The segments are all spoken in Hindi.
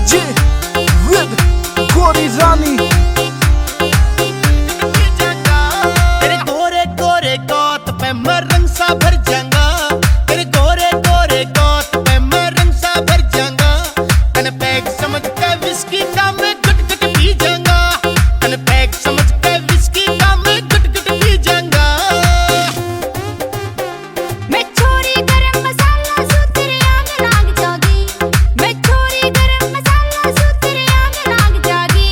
जी विद गोरी रानी। तेरे गोरे गोरे गोत पे मैं रंग सा भर जाऊंगा, तेरे गोरे गोरे गोत पे मैं रंग सा भर जाऊंगा। तन पैक समझ के विस्की का मैं गुट गुट पी जाऊंगा, तन पैक समझ के विस्की का मैं गुट गुट पी जाऊंगा। मैं छोरी गरम मसाला सू तेरे आग लाग जागी, मैं छोरी गरम मसाला सू तेरे आग लाग जागी।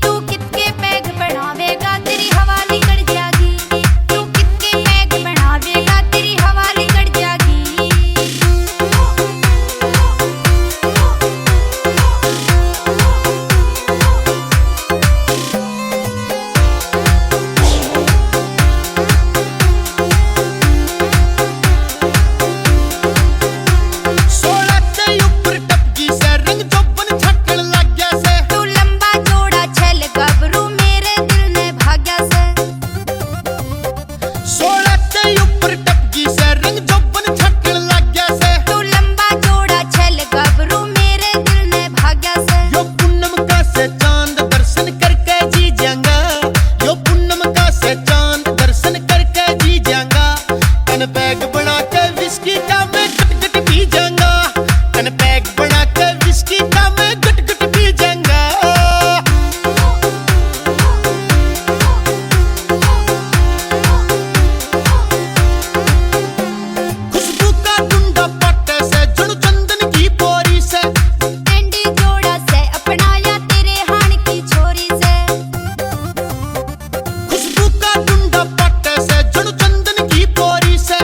तू कितके पैग बढ़ावेगा तेरी हवा निकल जागी, तू कितके पैग बढ़ावेगा तेरी हवा निकल जागी। सोलह ते ऊपर टपकी से रंग जोबन छटन लग गया से, तू लंबा चौड़ा छल गबरू मेरे दिल ने भाग्या से। 16 ते ऊपर टपकी से रंग जोबन छटन लग गया से। तू लंबा चौड़ा छल गबरू मेरे दिल ने भाग्या से। यो पूनम का से चांद दर्शन करके जी जाऊंगा, यो पूनम का से चांद दर्शन करके जी जाऊंगा। तन पैग बना के विस्की का मैं गुट गुट पी जाऊंगा, तन पैग बना के विस्की का मैं गुट गुट पी जाऊंगा। खुशबू का डुंडा पट्टे से जुड़ चंदन की पोरी से, एंडी जोड़ा से अपनाया तेरे हाण की छोरी से। खुशबू का डुंडा पट्टे से जुड़ चंदन की पोरी से।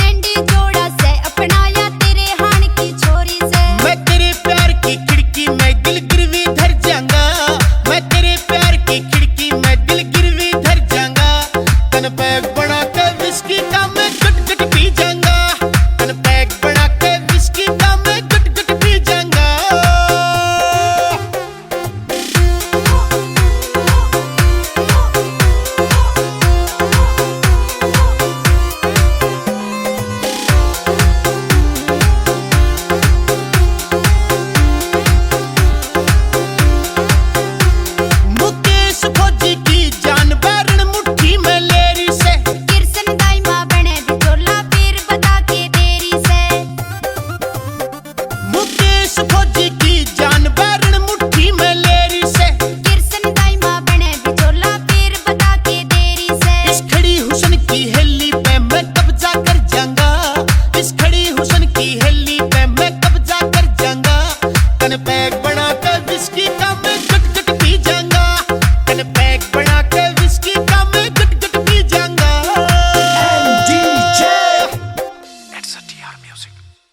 एंडी जोड़ा से अपनाया तेरे हाण की छोरी से। मैं तेरे प्यार की खिड़की में दिल गिरवी धर जाऊंगा, मैं तेरे प्यार की खिड़की में दिल गिरवी धर जाऊंगा। तन पैग बना के विस्की का